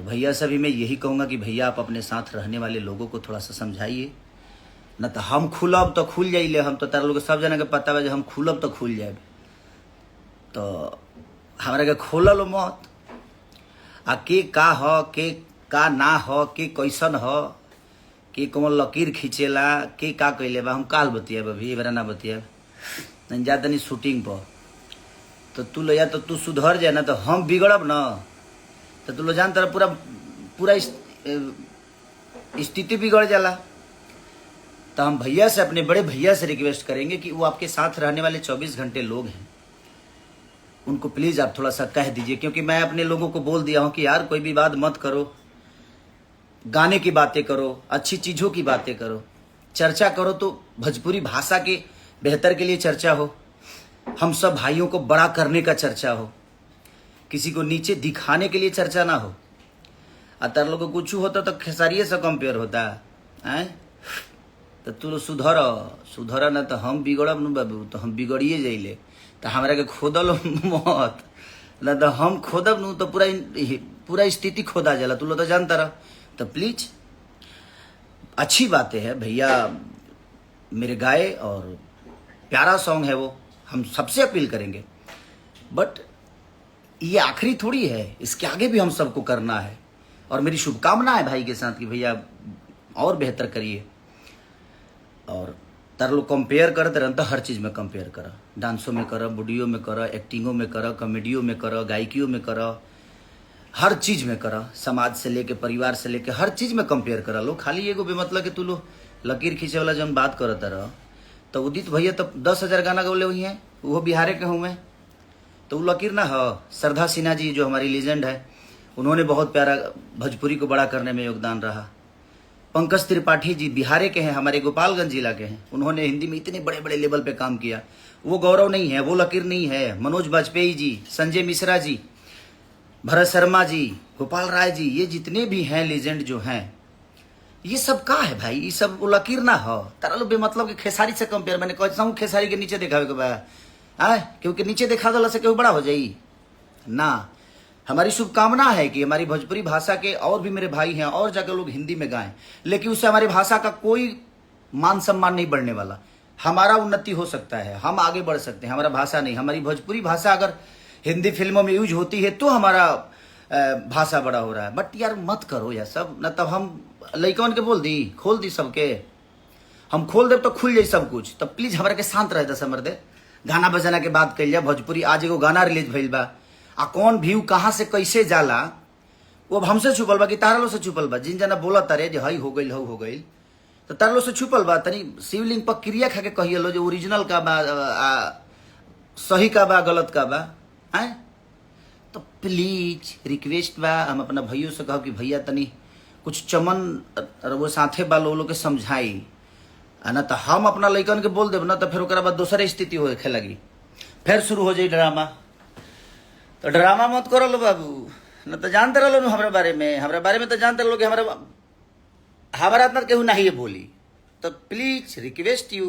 भैया से भी मैं यही कहूँगा कि भैया आप अपने साथ रहने वाले लोगों को थोड़ा सा समझाइए, न तो हम खुलब तो खुल जाइले। हम तो तारा लोग सब जना के पता बा हम खुलब तो खुल जाए, तो हमारा के खोलल मत। आ के का ह के का ना ह के कैसन ह के कौन लकीर खींचेला के का कैले बा हम काल बतियाब, अभी बरा ना बतियाब। नहीं जा तनी शूटिंग पर तो तू लो, या तो तू सुधर जाए ना तो हम बिगड़ब ना, तो तू लो जान तेरा पूरा पूरा स्थिति बिगड़ जाला। तो हम भैया से, अपने बड़े भैया से रिक्वेस्ट करेंगे कि वो आपके साथ रहने वाले 24 घंटे लोग हैं, उनको प्लीज़ आप थोड़ा सा कह दीजिए। क्योंकि मैं अपने लोगों को बोल दिया हूँ कि यार कोई भी बात मत करो, गाने की बातें करो, अच्छी चीज़ों की बातें करो, चर्चा करो तो भोजपुरी भाषा के बेहतर के लिए चर्चा हो, हम सब भाइयों को बड़ा करने का चर्चा हो, किसी को नीचे दिखाने के लिए चर्चा ना हो। अतर लोग कुछ होता तो खेसारिये से कंपेयर होता है। तो तू सुधर ना तो हम बिगड़ब न बाबू, तो हम बिगड़िए जाइले। तो हमरा के खोदल मत, ना तो हम खोदब न तो पूरा स्थिति खोदा जाला, तू लोग तो जानता रह। तो प्लीज अच्छी बातें है भैया मेरे गाए और प्यारा सॉन्ग है वो, हम सबसे अपील करेंगे। बट ये आखिरी थोड़ी है, इसके आगे भी हम सबको करना है। और मेरी शुभकामना है भाई के साथ कि भैया और बेहतर करिए। और तार लोग कंपेयर करते रहते, हर चीज़ में कंपेयर करा, डांसों में करा, वीडियो में करा, एक्टिंगों में करा, कॉमेडियों में करा, गायकियों में करा, हर चीज़ में करा, समाज से लेके परिवार से लेके हर चीज़ में कंपेयर करा लो। खाली एगो बेमतलब कि तू लो लकीर खींचे वाला जब बात करता रह। तो उदित भैया तो 10,000 गाना गौले हुई हैं, वो बिहारे के हूँ मैं, तो वो लकीर ना हो। श्रद्धा सिन्हा जी जो हमारी लीजेंड है, उन्होंने बहुत प्यारा भोजपुरी को बड़ा करने में योगदान रहा। पंकज त्रिपाठी जी बिहारे के हैं, हमारे गोपालगंज जिला के हैं, उन्होंने हिंदी में इतने बड़े बड़े लेवल पे काम किया। वो गौरव नहीं है, वो लकीर नहीं है। मनोज बाजपेयी जी, संजय मिश्रा जी, भरत शर्मा जी, गोपाल राय जी, ये जितने भी हैं लीजेंड जो हैं, ये सब का है भाई, ये सब वो लकीर ना हो। तारा लोग बेमतलब कि खेसारी से कंपेयर, मैंने कहता हूँ खेसारी के नीचे देखावे के बा, क्योंकि नीचे देखा दला से क्यों बड़ा हो जाई ना। हमारी शुभकामना है कि हमारी भोजपुरी भाषा के और भी मेरे भाई हैं और जाकर लोग हिंदी में गाएं, लेकिन उससे हमारी भाषा का कोई मान सम्मान नहीं बढ़ने वाला। हमारा उन्नति हो सकता है, हम आगे बढ़ सकते हैं, हमारा भाषा नहीं। हमारी भोजपुरी भाषा अगर हिंदी फिल्मों में यूज होती है तो हमारा भाषा बड़ा हो रहा है। बट यार मत करो यार सब, न तब हम लइकन के बोल दी, खोल दी सबके, हम खोल दे तो खुल जाए सब कुछ। तब प्लीज हमारा के शांत रह दे मर्दे, गाना बजाना के बात कल जाए। भोजपुरी आज एगो गाना रिलीज भइल बा, आ कौन व्यू कहाँ से कैसे जाला वो अब हमसे छुपल बा कि तारा लो से छुपल बा। जिन जना बोला तारे जो हई हो गई हो गई, तो तारा लो से छुपल बा। तनी शिवलिंग पर क्रिया खा के कहिए लो जो ओरिजिनल का बा, सही का बा, गलत का बा है। तो प्लीज रिक्वेस्ट बा, हम अपना भैयों से कहो कि भैया तनी कुछ चमन वो साथे बा लोग के समझाई, ना तो हम अपना लइकन के बोल देब ना, तो फिर ओकरा बाद दोसर स्थिति होखे लगी, फिर शुरू हो जाए ड्रामा। तो ड्रामा मत करो लो बाबू, न तो जानते रहो हमारे बारे में तो जानते रहो कि हमारा इतना केहू नहीं बोली। तो प्लीज रिक्वेस्ट यू।